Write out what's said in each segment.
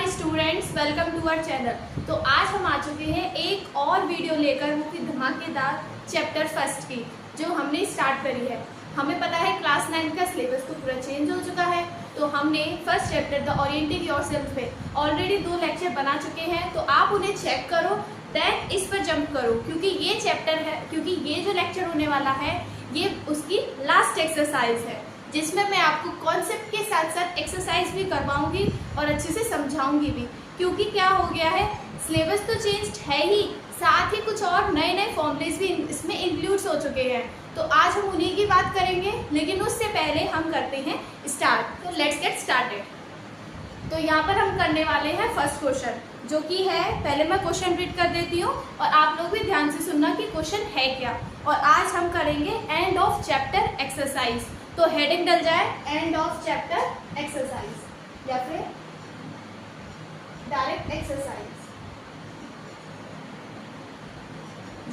My students, welcome to our channel. तो आज हम आ चुके हैं एक और वीडियो लेकर, वो की धमाकेदार चैप्टर फर्स्ट की, जो हमने स्टार्ट करी है। हमें पता है क्लास 9 का सिलेबस तो पूरा चेंज हो चुका है, तो हमने first chapter the orienting yourself पे ऑलरेडी 2 लेक्चर बना चुके हैं। तो आप उन्हें चेक करो, देन इस पर जंप करो, क्योंकि ये चैप्टर है, क्योंकि ये जो लेक्चर होने वाला है ये उसकी लास्ट एक्सरसाइज है, जिसमें मैं आपको कॉन्सेप्ट के साथ साथ एक्सरसाइज भी करवाऊंगी और अच्छे से समझाऊंगी भी। क्योंकि क्या हो गया है, सिलेबस तो चेंज है ही, साथ ही कुछ और नए नए फॉर्मूलेज भी इसमें इंक्लूड्स हो चुके हैं। तो आज हम उन्हीं की बात करेंगे, लेकिन उससे पहले हम करते हैं स्टार्ट। तो लेट्स गेट स्टार्टेड। तो यहाँ पर हम करने वाले हैं फर्स्ट क्वेश्चन, जो कि है, पहले मैं क्वेश्चन रीड कर देती हूँ और आप लोग भी ध्यान से सुनना कि क्वेश्चन है क्या। और आज हम करेंगे एंड ऑफ चैप्टर एक्सरसाइज। तो हेडिंग डल जाए एंड ऑफ चैप्टर एक्सरसाइज या फिर डायरेक्ट एक्सरसाइज,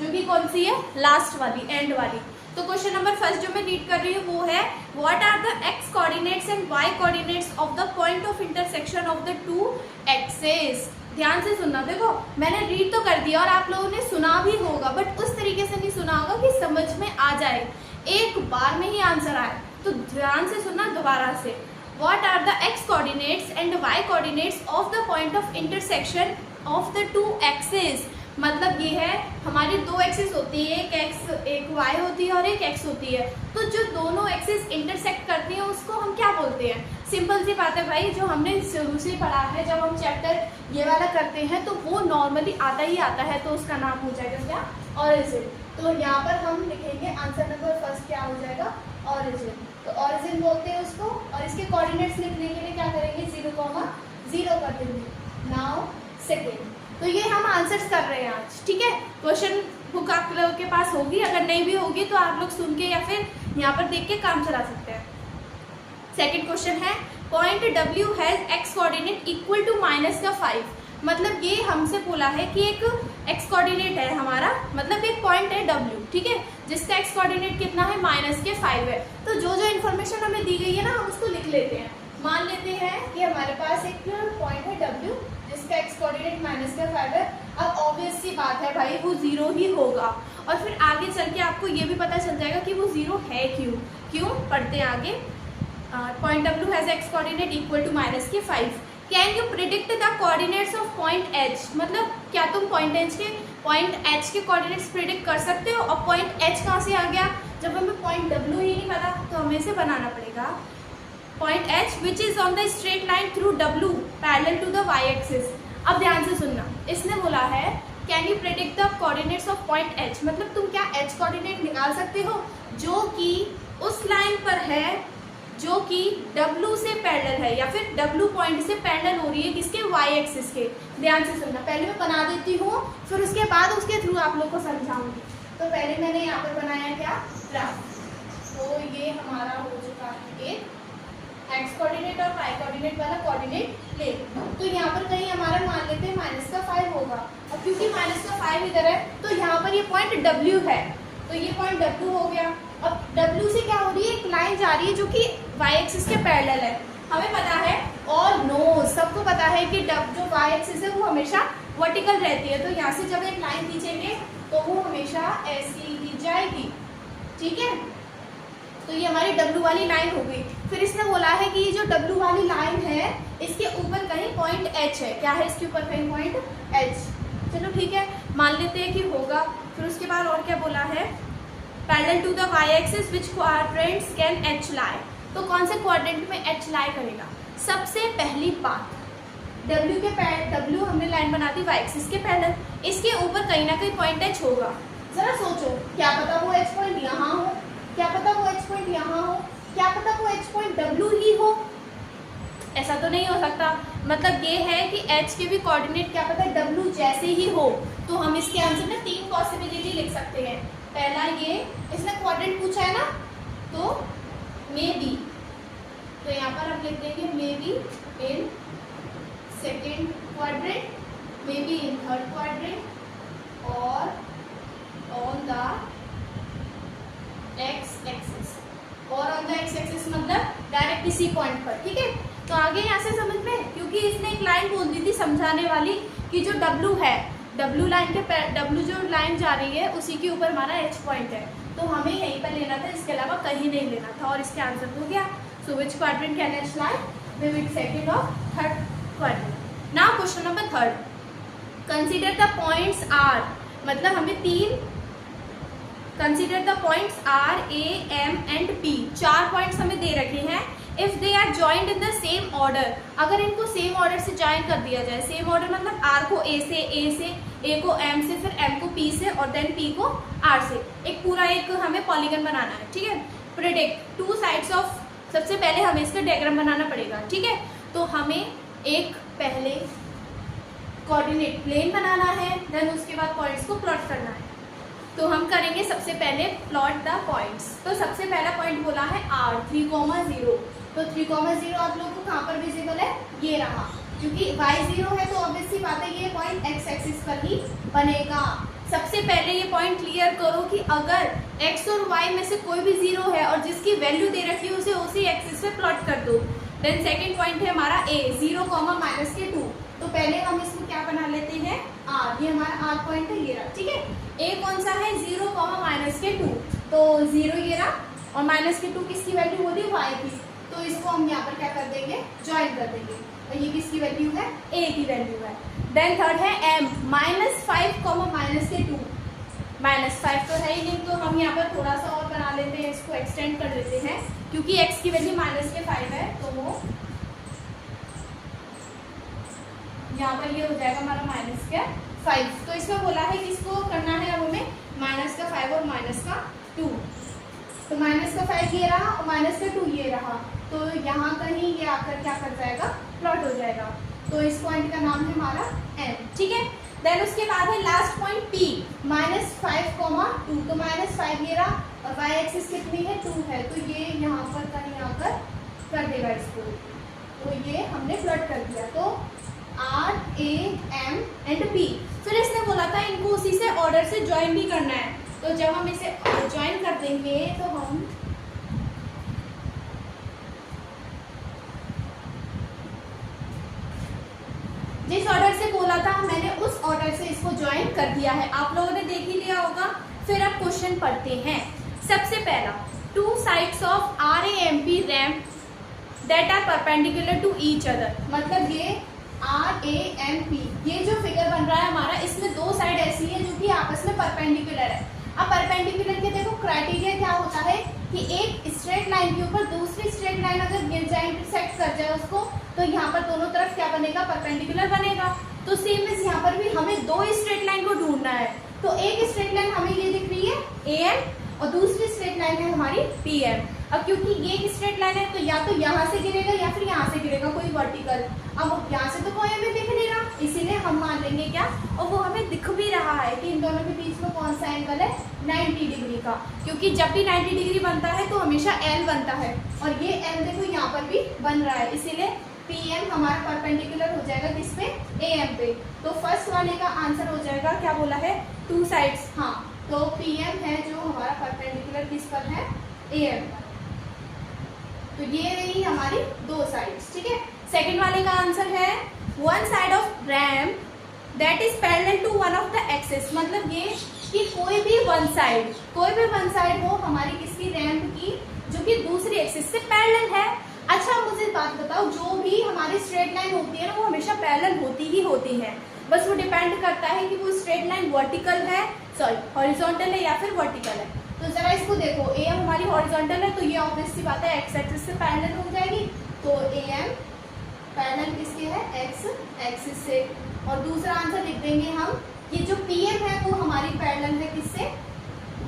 जो कि कौन सी है, लास्ट वाली, एंड वाली। तो क्वेश्चन नंबर फर्स्ट जो मैं रीड कर रही हूँ वो है, what are the X coordinates and Y coordinates of the point of intersection of the two axes. ध्यान से सुनना। देखो मैंने रीड तो कर दिया और आप लोगों ने सुना भी होगा, बट उस तरीके से नहीं सुना होगा कि समझ में आ जाए, एक बार में ही आंसर आए। तो ध्यान से सुनना दोबारा से। What are the X coordinates and Y coordinates of the point of intersection of the two axes. मतलब ये है, हमारी 2 एक्सिस होती है, एक एक्स एक वाई होती है और एक एक्स होती है। तो जो दोनों एक्सिस इंटरसेक्ट करती हैं उसको हम क्या बोलते हैं? सिंपल सी बात है भाई, जो हमने शुरू से पढ़ा है, जब हम चैप्टर ये वाला करते हैं तो वो नॉर्मली आता ही आता है, तो उसका नाम हो जाएगा क्या, ऑरिजिन। तो यहाँ पर हम लिखेंगे आंसर नंबर फर्स्ट क्या हो जाएगा, ऑरिजिन। तो ऑरिजिन बोलते हैं उसको, और इसके कोऑर्डिनेट्स लिखने के लिए क्या करेंगे, 0,0 कर देंगे। नाउ सेकेंड, तो ये हम आंसर्स कर रहे हैं आज, ठीक है। क्वेश्चन बुक आप लोगों के पास होगी, अगर नहीं भी होगी तो आप लोग सुन के या फिर यहाँ पर देख के काम चला सकते हैं। सेकंड क्वेश्चन है, point W has X coordinate equal to -5। मतलब ये हमसे बोला है कि एक एक्स कोऑर्डिनेट है हमारा, मतलब एक पॉइंट है W, ठीक है, जिसका एक्स कोऑर्डिनेट कितना है, -5 है। तो जो जो इन्फॉर्मेशन हमें दी गई है ना, हम उसको लिख लेते हैं। मान लेते हैं कि हमारे पास एक पॉइंट है W, जिसका एक्स कोऑर्डिनेट -5 है। अब ऑब्वियस सी बात है भाई, वो 0 ही होगा। और फिर आगे चल के आपको ये भी पता चल जाएगा कि वो 0 है क्यों। पढ़ते हैं आगे। Point W has X coordinate equal to -5। Can you predict the coordinates of point H। मतलब क्या तुम पॉइंट H के कोऑर्डिनेट्स प्रिडिक्ट कर सकते हो? और पॉइंट H कहाँ से आ गया, जब हमें पॉइंट W ही नहीं पता, तो हमें इसे बनाना पड़ेगा। Point H which is on the straight line through W parallel to the y axis. अब ध्यान से सुनना, इसने बोला है can you predict the coordinates of point H। मतलब तुम क्या H कोऑर्डिनेट निकाल सकते हो जो कि उस लाइन पर है, जो कि W से पैरेलल है, या फिर W पॉइंट से पैरेलल हो रही है, किसके, y एक्सिस के। ध्यान से सुनना, पहले मैं बना देती हूँ, फिर उसके बाद उसके थ्रू आप लोग को समझाऊंगी। तो पहले मैंने यहाँ पर बनाया क्या, ग्राफ। तो ये हमारा हो चुका है एक एक्स कोऑर्डिनेट और वाई कोऑर्डिनेट वाला कोऑर्डिनेट प्लेन। तो यहाँ पर कहीं हमारा मान लेते हैं -5 होगा, और क्योंकि -5 इधर है तो यहाँ पर ये पॉइंट W है, तो ये पॉइंट W हो गया। अब W से क्या हो रही है, एक लाइन जा रही है जो कि y एक्सिस के पैरेलल है। हमें पता है, और नो सबको पता है कि जो y एक्सिस है वो हमेशा वर्टिकल रहती है। तो यहाँ से जब एक लाइन खींचेंगे तो वो हमेशा ऐसी ही जाएगी, ठीक है। तो ये हमारी W वाली लाइन हो गई। फिर इसने बोला है कि ये जो W वाली लाइन है, इसके ऊपर कहीं पॉइंट H है। क्या है इसके ऊपर, कहीं पॉइंट H। चलो ठीक है, मान लेते हैं कि होगा। फिर उसके बाद और क्या बोला है, parallel to the y axis which quadrants can H lie. तो कौन से क्वाड्रेंट में H लाई करेगा? सबसे पहली बात, W हमने लाइन बना दी y एक्सिस के पैरेलल, इसके ऊपर कहीं ना कहीं पॉइंट H होगा। जरा सोचो, क्या पता वो H पॉइंट यहाँ हो, क्या पता वो H पॉइंट यहाँ हो, क्या पता वो H पॉइंट W ही हो। ऐसा तो नहीं हो सकता। मतलब ये है कि H के भी कोऑर्डिनेट क्या पता W जैसे ही हो। तो हम इसके आंसर में 3 पॉसिबिलिटी लिख सकते हैं। पहला, ये इसने क्वाड्रेंट पूछा है ना, तो मे बी, तो यहाँ पर हम लिख देंगे may be in second quadrant, may be in third quadrant, और ऑन द एक्स एक्सिस। और ऑन द एक्स एक्सिस मतलब डायरेक्ट इसी पॉइंट पर, ठीक है। तो आगे यहाँ से समझ में, क्योंकि इसने एक लाइन बोल दी थी समझाने वाली कि जो W है, W लाइन के W जो लाइन जा रही है उसी के ऊपर हमारा H पॉइंट है, तो हमें यहीं पर लेना था, इसके अलावा कहीं नहीं लेना था, और इसके आंसर हो गया। So which quadrant can H lie? With second और third quadrant. Now question number 3, consider the points R, मतलब हमें consider the points R, A, M and P, 4 points हमें दे रखे हैं। If they are joint in the same order, अगर इनको same order से ज्वाइन कर दिया जाए, सेम ऑर्डर मतलब R को A को M से, फिर M को P से और देन P को R से, एक पूरा एक हमें पॉलीगन बनाना है, ठीक है। प्रेडिक्ट टू साइड्स ऑफ, सबसे पहले हमें इसका डायग्राम बनाना पड़ेगा, ठीक है। तो हमें एक पहले कोऑर्डिनेट प्लेन बनाना है, देन उसके बाद पॉइंट्स को प्लॉट करना है। तो हम करेंगे सबसे पहले प्लॉट द पॉइंट्स। तो सबसे पहला पॉइंट बोला है R 3,0, तो 3,0 आप लोगों को कहाँ पर विजिबल है, ये रहा, क्योंकि y 0 है तो ऑब्वियस सी बात है ये पॉइंट x एक्सिस पर ही बनेगा। सबसे पहले ये पॉइंट क्लियर करो कि अगर x और y में से कोई भी 0 है और जिसकी वैल्यू दे रखी है उसे उसी एक्सिस पे प्लॉट कर दो। देन सेकंड पॉइंट है हमारा a 0, -2, तो पहले हम इसको क्या बना लेते हैं R, ये हमारा R पॉइंट है, ये रहा, ठीक है। a कौन सा है 0, -2, तो 0 ये रहा, और -2 किसकी वैल्यू होती है y की, तो इसको हम यहाँ पर क्या कर देंगे, ज्वाइन कर देंगे, और ये किसकी वैल्यू है, a की वैल्यू है। देन थर्ड है m -5, -2, -5 तो है ही नहीं, तो हम यहाँ पर थोड़ा सा और बना लेते हैं, इसको एक्सटेंड कर लेते हैं, क्योंकि x की वैल्यू -5 है, तो वो यहाँ पर ये हो जाएगा हमारा -5। तो इसमें बोला है कि इसको करना है अब हमें -5 और -2, तो -5 ये रहा और -2 ये रहा, तो यहाँ कहीं ये आकर क्या कर जाएगा, प्लॉट हो जाएगा। तो इस पॉइंट का नाम है हमारा M, ठीक है। देन उसके बाद है लास्ट पॉइंट P -5, 2, तो -5 ये रहा और y एक्सिस कितनी है 2 है, तो ये यहाँ पर कहीं आकर कर देगा इसको, तो ये हमने प्लॉट कर दिया। तो R, A, M and P, फिर इसने बोला था इनको उसी से ऑर्डर से ज्वाइन भी करना है, तो जब हम इसे ज्वाइन कर देंगे तो हम जिस ऑर्डर से बोला था मैंने उस ऑर्डर से इसको ज्वाइन कर दिया है, आप लोगों ने देख ही लिया होगा। फिर अब क्वेश्चन पढ़ते हैं। सबसे पहला, two sides of RAMP ramp that are perpendicular to each other, मतलब ये RAMP, ये जो फिगर बन रहा है हमारा, इसमें दो साइड ऐसी है जो कि आपस में परपेंडिकुलर है। अब परपेंडिकुलर के देखो क्राइटेरिया क्या होता है कि एक स्ट्रेट लाइन के ऊपर दूसरी स्ट्रेट लाइन अगर गिर जाए, इंटरसेक्ट कर जाए उसको, तो यहाँ पर दोनों तरफ क्या बनेगा, परपेंडिकुलर बनेगा। तो सेम इस यहाँ पर भी हमें दो स्ट्रेट लाइन को ढूंढना है, तो एक स्ट्रेट लाइन हमें ये दिख रही है AM और दूसरी स्ट्रेट लाइन है हमारी PM। अब क्योंकि ये एक स्ट्रेट लाइन है तो या तो यहाँ से गिरेगा या फिर यहाँ से गिरेगा कोई वर्टिकल, अब यहाँ से तो कोई हमें दिख नहीं रहा, इसीलिए हम मान लेंगे क्या, और वो हमें दिख भी रहा है कि इन दोनों के बीच में कौन सा एंगल है, 90 डिग्री का, क्योंकि जब भी 90 डिग्री बनता है तो हमेशा L बनता है, और ये L देखो यहाँ पर भी बन रहा है, इसीलिए PM हमारा परपेंडिकुलर हो जाएगा किस पे, AM पे। तो फर्स्ट वाले का आंसर हो जाएगा, क्या बोला है, टू साइड्स, हाँ, तो PM है जो हमारा परपेंडिकुलर किस पर है, AM पर। तो ये रही हमारी दो साइड्स, ठीक है। सेकंड वाले का आंसर है one side of ramp that is parallel to one of the axis, मतलब ये कि कोई भी वन साइड हो हमारी किसकी, रैम्प की, जो कि दूसरी एक्सिस से पैरेलल है। अच्छा मुझे बात बताओ, जो भी हमारी स्ट्रेट लाइन होती है ना वो हमेशा पैरेलल होती ही होती है, बस वो डिपेंड करता है कि वो स्ट्रेट लाइन वर्टिकल है, सॉरी हॉरिजॉन्टल है या फिर वर्टिकल है। तो जरा इसको देखो, AM हमारी हॉरिजॉन्टल है तो ये ऑब्वियस सी बात है एक्स एक्सिस से पैरेलल हो जाएगी, तो AM पैरेलल किसके है, एक्स एक्सिस से। और दूसरा आंसर लिख देंगे हम, ये जो PM है वो हमारी पैरेलल है किससे,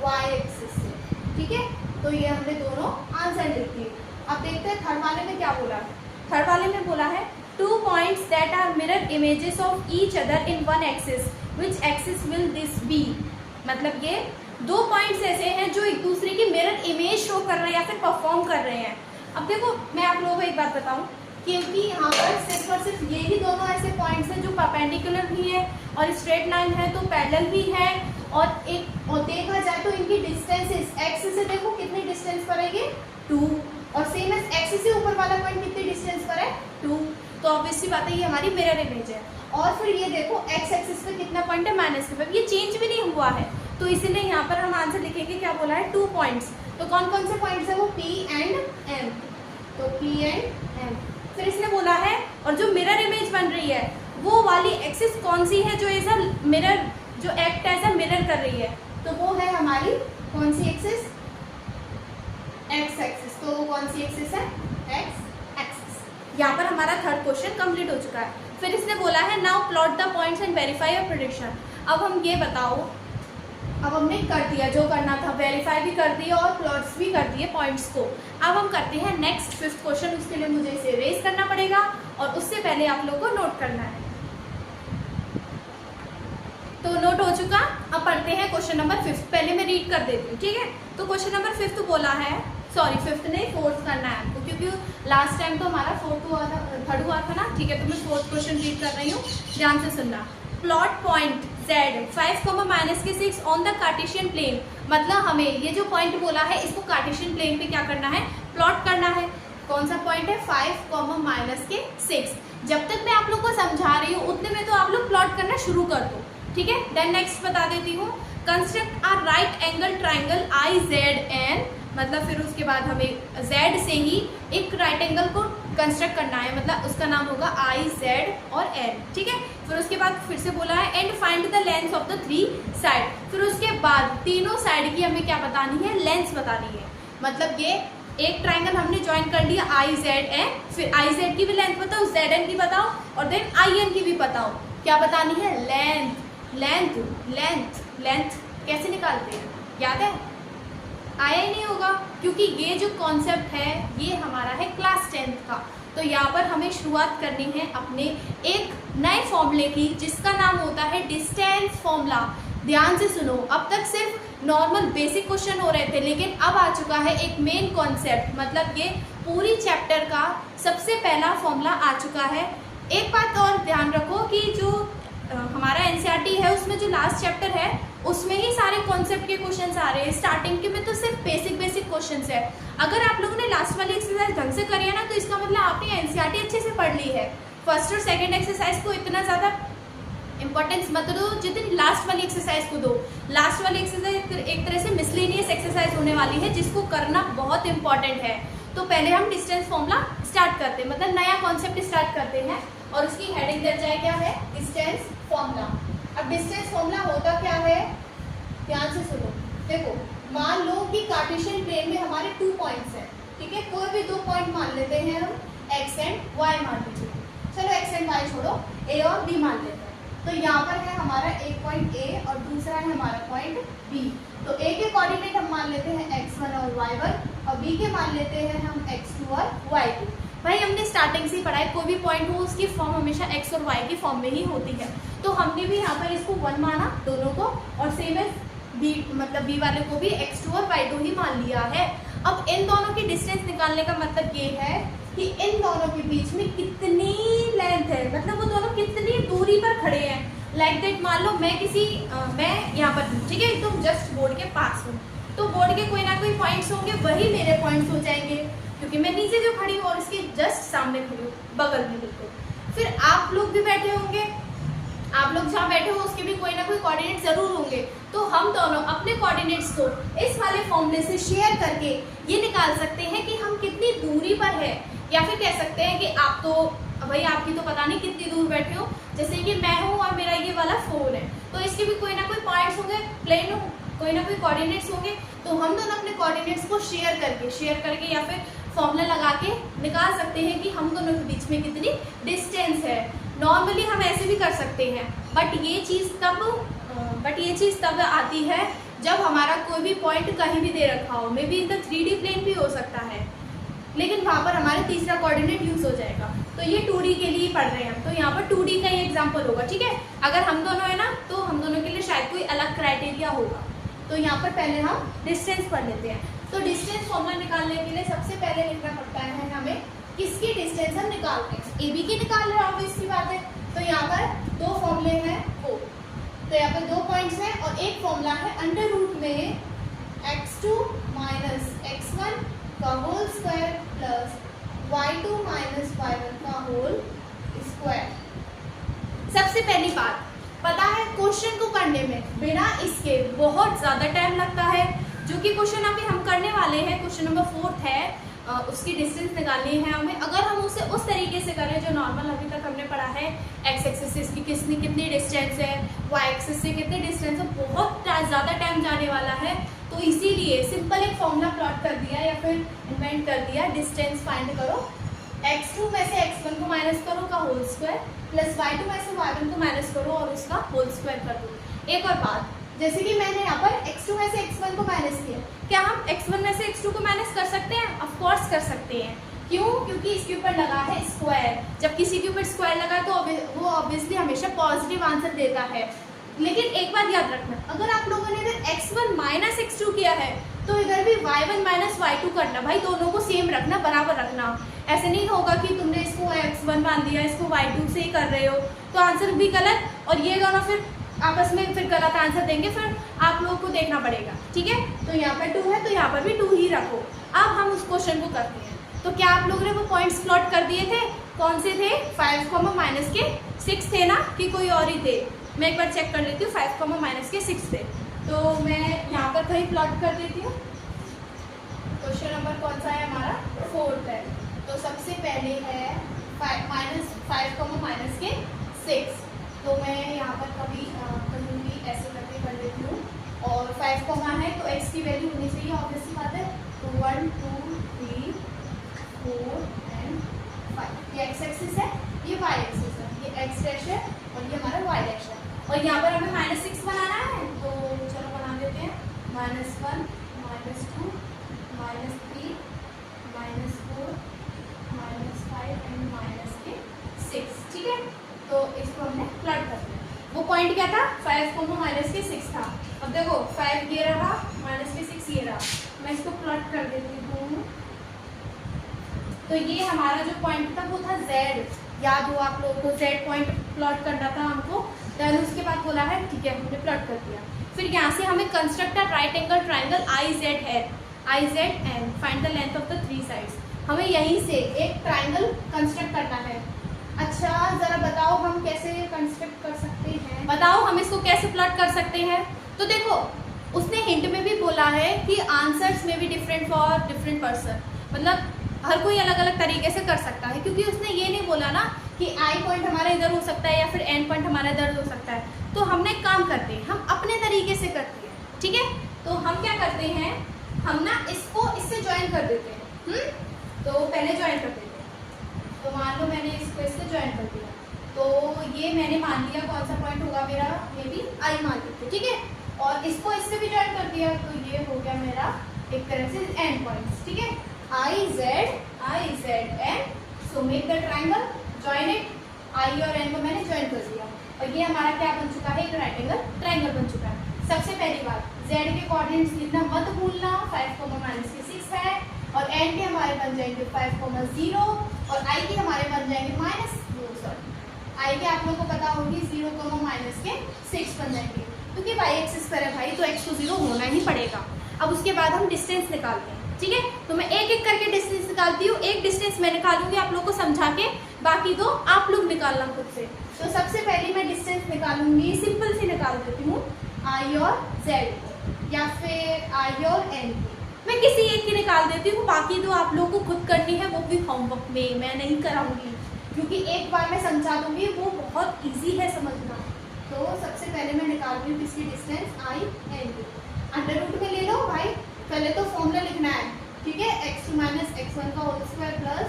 Y एक्सिस से, ठीक है। तो ये हमने दोनों आंसर लिख दिए। अब देखते हैं थर्ड वाले में क्या बोला है। थर्ड वाले में बोला है two points that are mirror images of each other in one axis, which axis will this be, मतलब ये दो पॉइंट्स ऐसे हैं जो एक दूसरे की मिरर इमेज शो कर रहे हैं या फिर परफॉर्म कर रहे हैं। अब देखो मैं आप लोगों को एक बात बताऊं, क्योंकि यहाँ पर सिर्फ और सिर्फ ये ही दोनों ऐसे पॉइंट्स हैं जो परपेंडिकुलर भी है और स्ट्रेट लाइन है तो पैरेलल भी है, और देखा जाए तो इनकी डिस्टेंसेस एक्स से देखो कितनी डिस्टेंस पर है, ये 2, और सेम एज एक्स से ऊपर वाला पॉइंट कितने डिस्टेंस पर है 2। तो ऑब्वियसली बात है ये हमारी मिरर इमेज है। और फिर ये देखो एक्स एक्सिस पे कितना पॉइंट है -5, ये चेंज भी नहीं हुआ है, तो इसीलिए यहाँ पर हम आंसर लिखेंगे क्या बोला है 2 पॉइंट्स। तो कौन कौन से पॉइंट्स है वो P एंड M, तो P एंड M। फिर इसने बोला है और जो मिरर इमेज बन रही है वो वाली एक्सिस कौन सी है जो एज अ मिरर, जो एक्ट एज अ मिरर कर रही है, तो वो है हमारी कौन सी एक्सिस, एक्स एक्सिस। तो वो कौन सी एक्सिस है, एक्स एक्सिस। यहाँ पर हमारा थर्ड क्वेश्चन कंप्लीट हो चुका है। फिर इसने बोला है now plot the points and verify your prediction. अब हम ये बताओ, अब हमने कर दिया जो करना था, वेरीफाई भी कर दिया और प्लॉट्स भी कर दिए पॉइंट्स को। अब हम करते हैं नेक्स्ट 5th क्वेश्चन। उसके लिए मुझे इसे रेज करना पड़ेगा और उससे पहले आप लोगों को नोट करना है। तो नोट हो चुका, अब पढ़ते हैं क्वेश्चन नंबर 5। पहले मैं रीड कर देती हूँ, ठीक है। तो क्वेश्चन नंबर 5 बोला है, सॉरी 5th नहीं 4th करना है आपको, क्योंकि लास्ट टाइम तो हमारा 4th हुआ था, 3rd हुआ था ना, ठीक है। तो मैं 4th क्वेश्चन रीड कर रही हूँ, ध्यान से सुनना। Plot point z 5, -6 on the Cartesian plane. मतलब हमें ये जो पॉइंट बोला है इसको कार्टेशियन प्लेन पे क्या करना है, प्लॉट करना है। कौन सा पॉइंट है 5, -6। जब तक मैं आप लोग को समझा रही हूँ उतने में तो आप लोग प्लॉट करना शुरू कर दो, ठीक है। देन नेक्स्ट बता देती हूँ, construct a right angle triangle IZN। मतलब फिर उसके बाद हमें Z से ही एक राइट एंगल को कंस्ट्रक्ट करना है, मतलब उसका नाम होगा IZ और N, ठीक है। फिर उसके बाद फिर से बोला है and find the length of the 3 side. फिर उसके बाद तीनों साइड की हमें क्या बतानी है, लेंथ बतानी है। मतलब ये एक ट्राइंगल हमने ज्वाइन कर लिया IZN, फिर IZ की भी लेंथ बताओ, ZN की बताओ और देन IN की भी बताओ। क्या बतानी है, लेंथ। लेंथ लेंथ लेंथ कैसे निकालते हैं, याद है? आया ही नहीं होगा, क्योंकि ये जो कॉन्सेप्ट है ये हमारा है क्लास 10th का। तो यहाँ पर हमें शुरुआत करनी है अपने एक नए फॉर्मूले की, जिसका नाम होता है डिस्टेंस फॉर्मूला। ध्यान से सुनो, अब तक सिर्फ नॉर्मल बेसिक क्वेश्चन हो रहे थे, लेकिन अब आ चुका है एक मेन कॉन्सेप्ट। मतलब ये पूरी चैप्टर का सबसे पहला फॉर्मूला आ चुका है। एक बात और ध्यान रखो कि जो हमारा NCERT है उसमें जो लास्ट चैप्टर है उसमें ही सारे कॉन्सेप्ट के क्वेश्चंस आ रहे हैं। स्टार्टिंग के में तो सिर्फ बेसिक क्वेश्चंस है। अगर आप लोगों ने लास्ट वाली एक्सरसाइज ढंग से करी है ना, तो इसका मतलब आपने NCERT अच्छे से पढ़ ली है। फर्स्ट और सेकंड एक्सरसाइज को इतना ज़्यादा इंपॉर्टेंस मत दो जितनी लास्ट वाली एक्सरसाइज को दो। लास्ट वाली एक्सरसाइज एक तरह से मिसलेनियस एक्सरसाइज होने वाली है, जिसको करना बहुत इंपॉर्टेंट है। तो पहले हम डिस्टेंस फॉर्मूला स्टार्ट करते हैं, मतलब नया कॉन्सेप्ट स्टार्ट करते हैं और उसकी हेडिंग दे जाए क्या है, डिस्टेंस फॉर्मूला। अब डिस्टेंस फॉर्मूला होता क्या है, ध्यान से सुनो। देखो, मान लो कि कार्टेशियन प्लेन में हमारे 2 पॉइंट्स हैं, ठीक है। कोई भी 2 पॉइंट मान लेते हैं हम, x एंड y मान लीजिए। चलो x एंड y छोड़ो, a और b मान लेते हैं। तो यहाँ पर है हमारा एक पॉइंट a और दूसरा है हमारा पॉइंट b। तो a के कोऑर्डिनेट हम मान लेते हैं x1 और y1 और b के मान लेते हैं हम x2 और y2। भाई हमने स्टार्टिंग से ही पढ़ा है, कोई भी पॉइंट हो उसकी फॉर्म हमेशा x और y की फॉर्म में ही होती है। तो हमने भी यहाँ पर इसको 1 माना दोनों को, और सेम एज b, मतलब b वाले को भी x2 और y2 ही मान लिया है। अब इन दोनों की डिस्टेंस निकालने का मतलब ये है कि इन दोनों के बीच में कितनी लेंथ है, मतलब वो दोनों कितनी दूरी पर खड़े हैं। लाइक दैट, मान लो मैं मैं यहाँ पर हूँ, ठीक है, एकदम जस्ट बोर्ड के पास हूँ, तो बोर्ड के कोई ना कोई पॉइंट्स होंगे, वही मेरे पॉइंट्स हो जाएंगे, क्योंकि मैं नीचे जो खड़ी हूँ और इसके जस्ट सामने खड़ी हूँ, बगल में बिल्कुल। फिर आप लोग भी बैठे होंगे, आप लोग जहाँ बैठे हो उसके भी कोई ना कोई कोऑर्डिनेट जरूर होंगे। तो हम दोनों अपने कोऑर्डिनेट्स को इस वाले फॉर्मूले से शेयर करके ये निकाल सकते हैं कि हम कितनी दूरी पर है। या फिर कह सकते हैं कि आप तो भाई आपकी तो पता नहीं कितनी दूर बैठे हो, जैसे कि मैं हूँ और मेरा ये वाला फोन है, तो इसके भी कोई ना कोई पॉइंट्स होंगे, प्लेन कोई ना कोई कोऑर्डिनेट्स होंगे। तो हम दोनों अपने कोऑर्डिनेट्स को शेयर करके या फिर फॉर्मूला लगा के निकाल सकते हैं कि हम दोनों के बीच में कितनी डिस्टेंस है। नॉर्मली हम ऐसे भी कर सकते हैं, बट ये चीज़ तब आती है जब हमारा कोई भी पॉइंट कहीं भी दे रखा हो, maybe in the 3D plane भी हो सकता है, लेकिन वहाँ पर हमारे तीसरा कोऑर्डिनेट यूज हो जाएगा। तो ये 2D के लिए पढ़ रहे हैं हम, तो यहाँ पर 2D का ही एग्जाम्पल होगा, ठीक है। अगर हम दोनों है ना, तो हम दोनों के लिए शायद कोई अलग क्राइटेरिया होगा। तो यहाँ पर पहले हम डिस्टेंस पढ़ लेते हैं। तो डिस्टेंस फॉर्मूला निकालने के लिए सबसे पहले लिखना पड़ता है हमें किसकी डिस्टेंस हम निकालते हैं, AB की निकाल रहे हो, इसकी बात है। तो यहाँ पर 2 फॉर्मूले हैं, तो यहाँ पर 2 पॉइंट्स हैं और एक फॉर्मूला है अंडर रूट में x2 - x1 का whole square plus y2 minus y1 का होल स्क्वायर। सबसे पहली बात पता है, क्वेश्चन को करने में बिना इसके बहुत ज़्यादा टाइम लगता है, जो कि क्वेश्चन अभी हम करने वाले हैं, क्वेश्चन नंबर 4 है, उसकी डिस्टेंस निकालनी है हमें। अगर हम उसे उस तरीके से करें जो नॉर्मल अभी तक हमने पढ़ा है, एक्स एक्सिस से इसकी कितनी डिस्टेंस है, वाई एक्सिस से कितनी डिस्टेंस है, बहुत ज़्यादा टाइम जाने वाला है। तो इसीलिए सिंपल एक फॉर्मूला प्लॉट कर दिया या फिर इन्वेंट कर दिया, डिस्टेंस फाइंड करो, x2 में से x1 को माइनस करो का होल स्क्वायर प्लस y2 में से y1 को माइनस करो और उसका होल स्क्वायर कर दो। एक और बात, जैसे कि मैंने यहाँ पर x2 में से x1 को माइनस किया, क्या हम x1 में से x2 को माइनस कर सकते हैं? ऑफ कोर्स कर सकते हैं। क्यों? क्योंकि इसके ऊपर लगा है स्क्वायर। जब किसी के ऊपर स्क्वायर लगा तो वो ऑब्वियसली हमेशा पॉजिटिव आंसर देता है। लेकिन एक बात याद रखना, अगर आप लोगों ने इधर x1 माइनस x2 किया है तो इधर भी y1 माइनस y2 करना। भाई दोनों को सेम रखना, बराबर रखना। ऐसे नहीं होगा कि तुमने इसको x1 मान दिया, इसको y2 से ही कर रहे हो तो आंसर भी गलत, और ये दोनों फिर आपस में फिर गलत आंसर देंगे, फिर आप लोगों को देखना पड़ेगा। ठीक है, तो यहाँ पर 2 है तो यहाँ पर भी 2 ही रखो। अब हम उस क्वेश्चन को करते हैं। तो क्या आप लोगों ने वो पॉइंट्स प्लॉट कर दिए थे? कौन से थे? 5 माइनस के 6 थे ना, कि कोई और ही थे? मैं एक बार चेक कर लेती हूँ। 5 माइनस के 6 थे, तो मैं यहाँ पर कहीं प्लॉट कर देती हूँ। क्वेश्चन नंबर कौन सा है हमारा? 4 है। तो सबसे पहले है 5 माइनस के 6, तो मैं यहाँ पर कहीं भी ऐसे करके कर लेती हूँ। और 5 है तो x की वैल्यू होनी चाहिए, ऑब्वियसली बात है। तो 1 2 3 4 एंड 5, ये x एक्सिस है, ये y एक्सिस है, ये x डैश है और ये हमारा y डैश है। और यहाँ पर हमें -6 बनाना है, तो चलो बना देते हैं। -1 -2 -3 -4 -5 एंड -6। ठीक है, तो इसको हमने प्लॉट कर दिया। वो पॉइंट क्या था? 5 माइनस के 6 था। अब देखो 5 ये रहा, माइनस के 6 ये रहा। मैं इसको प्लॉट कर देती हूँ। तो ये हमारा जो पॉइंट था वो था z। याद हो आप लोगों को, z पॉइंट प्लॉट करना था हमको। देन उसके बाद बोला है ठीक है, हमने प्लॉट कर दिया। फिर यहाँ से हमें construct a right angle triangle IZN, find the length of the 3 sides. हमें यहीं से एक ट्राइंगल कंस्ट्रक्ट करना है। अच्छा जरा बताओ हम कैसे कंस्ट्रक्ट कर सकते हैं? बताओ हम इसको कैसे प्लॉट कर सकते हैं? तो देखो उसने हिंट में भी बोला है कि आंसर्स में भी डिफरेंट फॉर डिफरेंट पर्सन, मतलब हर कोई अलग अलग तरीके से कर सकता है। क्योंकि उसने ये नहीं बोला ना कि आई पॉइंट हमारा इधर हो सकता है या फिर एंड पॉइंट हमारा इधर हो सकता है। तो हमने एक काम करते हैं, हम अपने तरीके से करते हैं। ठीक है, तो हम क्या करते हैं, हम ना इसको इससे ज्वाइन कर देते हैं। तो पहले ज्वाइन कर देते हैं। तो मान लो मैंने इसको इससे ज्वाइन कर दिया, तो ये मैंने मान लिया कौन सा पॉइंट होगा मेरा, ये भी आई मान लेते। ठीक है, और इसको इससे भी ज्वाइन कर दिया, तो ये हो गया मेरा एक तरह से एंड पॉइंट्स। ठीक है, I Z N, so make the triangle, join it. I और एन को मैंने ज्वाइन कर दिया और ये हमारा क्या बन चुका है, एक राइट एंगल ट्राइंगल बन चुका है। सबसे पहली बात, z के कोऑर्डिनेट्स लिखना मत भूलना। 5 माइनस के 6 है और एन के हमारे बन जाएंगे 5 0 और आई के हमारे बन जाएंगे आई के आप लोग को पता होगी 0 माइनस के 6 बन जाएंगे, क्योंकि y एक्सिस पर है भाई तो x को 0 होना ही पड़ेगा। अब उसके बाद हम डिस्टेंस निकालते हैं। ठीक है, तो मैं एक एक करके डिस्टेंस निकालती हूँ। एक डिस्टेंस मैं निकालूंगी आप लोग को समझा के, बाकी दो आप लोग निकालना खुद से। तो सबसे पहले मैं डिस्टेंस निकालूंगी, सिंपल सी निकाल देती हूँ, आई और जेड या फिर आई और एन की। मैं किसी एक की निकाल देती हूँ, बाकी दो आप लोगों को खुद करनी है, वो भी होमवर्क में, मैं नहीं कराऊंगी क्योंकि एक बार मैं समझा दूंगी, वो बहुत ईजी है समझना। तो सबसे पहले मैं निकालती हूँ किसकी डिस्टेंस, आई एन की। अंडर रूट में ले लो भाई, पहले तो फॉर्मूला लिखना है। ठीक है, x2 माइनस x1 का whole square plus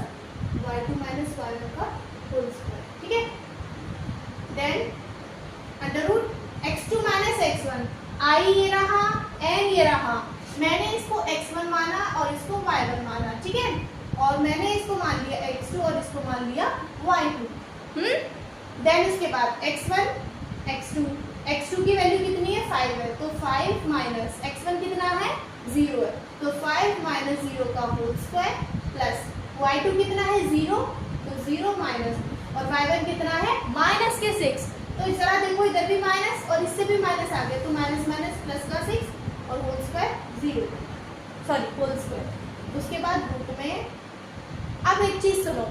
y2 minus y1 का होल स्क्वायर। ठीक है, then under root x2 minus x1, आई ये रहा, n ये रहा। मैंने इसको x1 माना और इसको y1 माना। ठीक है, और मैंने इसको मान लिया x2 और इसको मान लिया y2। देन उसके बाद x1 x2 की वैल्यू कितनी है, 5 है, तो 5 माइनस x1 कितना है, 0 है, तो 5 माइनस 0 का होल स्क्वायर प्लस y2 कितना है, 0, तो 0 माइनस, और y1 कितना है, माइनस के 6। तो इस तरह देखो इधर भी माइनस और इससे भी माइनस आ गया, तो माइनस माइनस प्लस का 6 और whole square 0, sorry whole square. उसके बाद रूट में। अब एक चीज सुनो,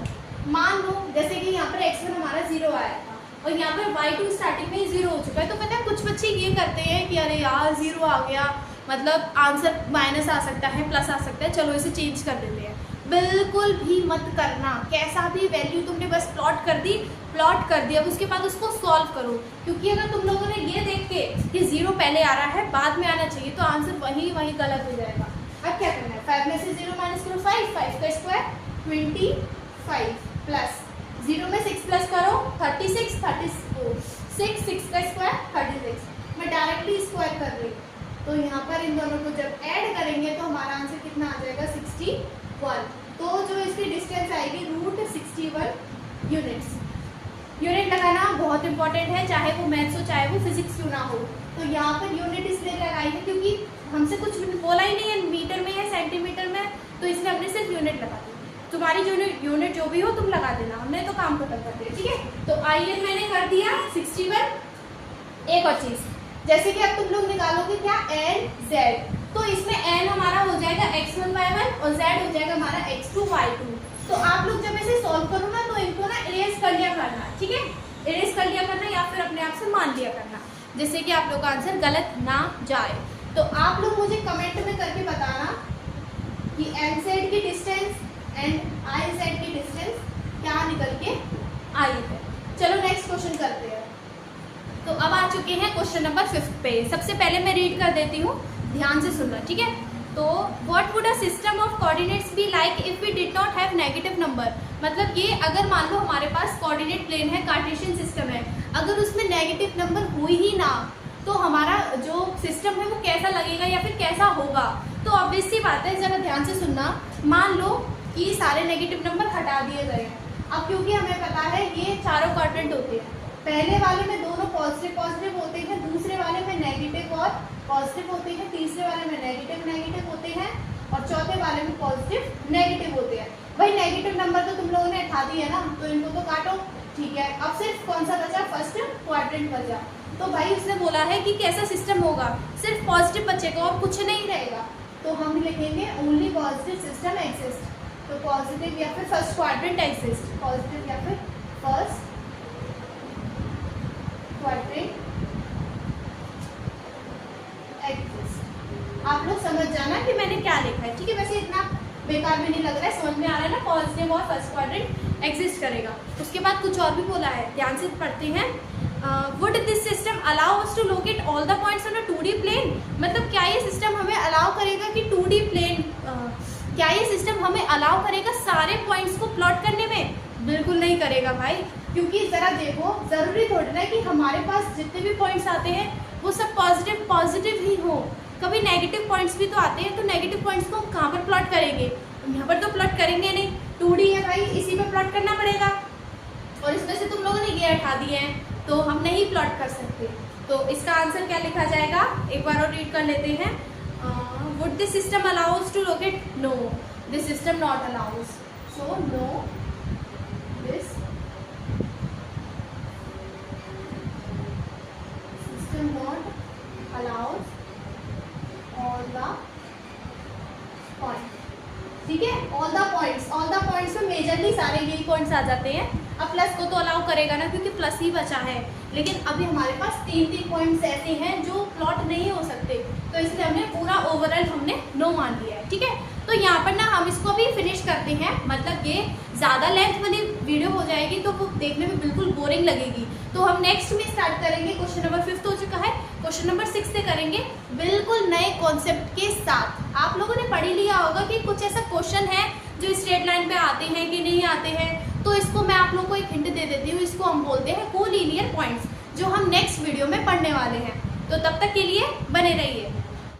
मान लो जैसे कि यहाँ पर x1 हमारा 0 आया था और यहाँ पर y2 स्टार्टिंग में 0 हो चुका है, तो पता है कुछ बच्चे ये करते हैं कि अरे यार 0 आ गया, मतलब आंसर माइनस आ सकता है, प्लस आ सकता है, चलो इसे चेंज कर देते हैं। बिल्कुल भी मत करना, कैसा भी वैल्यू तुमने बस प्लॉट कर दी, प्लॉट कर दिया, अब उसके बाद उसको सॉल्व करो, क्योंकि अगर तुम लोगों ने ये देख के कि 0 पहले आ रहा है बाद में आना चाहिए, तो आंसर वही गलत हो जाएगा। अब क्या करना है, 5 में से 0 माइनस करो, 5 का स्क्वायर 25 प्लस 0 में 6 प्लस करो 36 6 का स्क्वायर 36। मैं डायरेक्टली स्क्वायर कर रही हूँ, तो यहाँ पर इन दोनों को जब ऐड करेंगे तो हमारा आंसर कितना आ जाएगा 61। तो जो इसकी डिस्टेंस आएगी √61 यूनिट्स। यूनिट लगाना बहुत इंपॉर्टेंट है, चाहे वो मैथ्स हो चाहे वो फिजिक्स क्यों ना हो। तो यहाँ पर यूनिट इसलिए लगाई है क्योंकि हमसे कुछ बोला ही नहीं है मीटर में या सेंटीमीटर में, तो इसलिए हमने सिर्फ यूनिट लगा दी। तुम्हारी जो यूनिट जो भी हो तुम लगा देना, हमने तो काम खत्म कर दिया, ठीक है। तो IN मैंने कर दिया 61। एक और चीज, जैसे कि अब तुम लोग निकालोगे क्या N Z, तो इसमें N हमारा हो जाएगा x1 y1 और Z हो जाएगा हमारा x2 y2। तो आप लोग जब इसे सॉल्व करो ना तो इनको ना इरेज कर लिया करना, ठीक है, इरेज कर लिया करना या फिर अपने आप से मान लिया करना, जिससे कि आप लोग का आंसर गलत ना जाए। तो आप लोग मुझे कमेंट में करके बताना कि NZ की डिस्टेंस एंड IZ की डिस्टेंस क्या निकल के आई है। चलो नेक्स्ट क्वेश्चन करते हैं। तो अब आ चुके हैं क्वेश्चन नंबर 5 पे। सबसे पहले मैं रीड कर देती हूँ, ध्यान से सुनना, ठीक है। तो what would a system of coordinates be like if we did not have negative number. मतलब ये अगर मान लो हमारे पास कोऑर्डिनेट प्लेन है, कार्टेशियन सिस्टम है, अगर उसमें नेगेटिव नंबर हुई ही ना तो हमारा जो सिस्टम है वो कैसा लगेगा या फिर कैसा होगा। तो ऑब्वियस सी बात है, जरा ध्यान से सुनना। मान लो कि सारे नेगेटिव नंबर हटा दिए गए। अब क्योंकि हमें पता है ये चारों क्वाड्रेंट होते हैं, पहले वाले में दोनों पॉजिटिव होते हैं, दूसरे वाले में नेगेटिव और पॉजिटिव होते हैं, तीसरे वाले में नेगेटिव होते हैं और चौथे वाले में पॉजिटिव नेगेटिव होते हैं। भाई नेगेटिव नंबर तो तुम लोगों ने हटा दिए ना, तो इनको तो काटो, ठीक है। अब सिर्फ कौन सा बचा, फर्स्ट क्वाड्रेंट बचा। तो भाई उसने बोला है कि कैसा सिस्टम होगा, सिर्फ पॉजिटिव बचेगा और कुछ नहीं रहेगा, तो हम लिखेंगे ओनली पॉजिटिव सिस्टम एग्जिस्ट। तो पॉजिटिव या फिर फर्स्ट क्वाड्रेंट एग्जिस्ट, पॉजिटिव या फिर फर्स्ट क्वाड्रेंट एग्जिस्ट। आप लोग समझ जाना कि मैंने क्या लिखा है, ठीक है। वैसे इतना बेकार भी नहीं लग रहा है, समझ में आ रहा है ना, पॉजिटिव और फर्स्ट क्वाड्रेंट एग्जिस्ट करेगा। उसके बाद कुछ और भी बोला है, ध्यान से पढ़ते हैं। Would this system allow us to locate all the points on a 2D plane. मतलब क्या ये सिस्टम हमें अलाउ करेगा कि 2D प्लेन, क्या ये सिस्टम हमें अलाउ करेगा सारे पॉइंट्स को प्लॉट करने में? बिल्कुल नहीं करेगा भाई, क्योंकि ज़रा देखो, ज़रूरी थोड़ी ना कि हमारे पास जितने भी पॉइंट्स आते हैं वो सब पॉजिटिव ही हो, कभी नेगेटिव पॉइंट्स भी तो आते हैं। तो नेगेटिव पॉइंट्स को हम कहाँ पर प्लॉट करेंगे, यहाँ पर तो प्लॉट करेंगे नहीं, 2D है भाई, इसी पे प्लॉट करना पड़ेगा। और इसमें से तुम लोगों ने ये हटा दिए हैं तो हम नहीं प्लॉट कर सकते। तो इसका आंसर क्या लिखा जाएगा, एक बार और रीड कर लेते हैं। Would this system allows to locate, no this system not allows, so no this system not allows all the point, ठीक है। ऑल द पॉइंट्स में मेजरली सारे यही पॉइंट्स आ जाते हैं। अब प्लस को तो अलाउ करेगा ना, क्योंकि प्लस ही बचा है, लेकिन अभी हमारे पास 3 पॉइंट्स ऐसे हैं जो प्लॉट नहीं हो सकते, तो इसलिए हमने पूरा ओवरऑल हमने नो मान लिया है, ठीक है। तो यहाँ पर ना हम इसको अभी फिनिश करते हैं, मतलब ये ज़्यादा लेंथ वाली वीडियो हो जाएगी तो वो देखने में बिल्कुल बोरिंग लगेगी। तो हम नेक्स्ट में स्टार्ट करेंगे, क्वेश्चन नंबर 5 हो चुका है, क्वेश्चन नंबर 6 से करेंगे बिल्कुल नए कॉन्सेप्ट के साथ। आप लोगों ने पढ़ ही लिया होगा कि कुछ ऐसा क्वेश्चन है जो स्ट्रेट लाइन पे आते हैं कि नहीं आते हैं, तो इसको मैं आप लोगों को एक हिंट दे देती हूँ, इसको हम बोलते हैं कोलिनियर पॉइंट्स, जो हम नेक्स्ट वीडियो में पढ़ने वाले हैं। तो तब तक के लिए बने रहिए।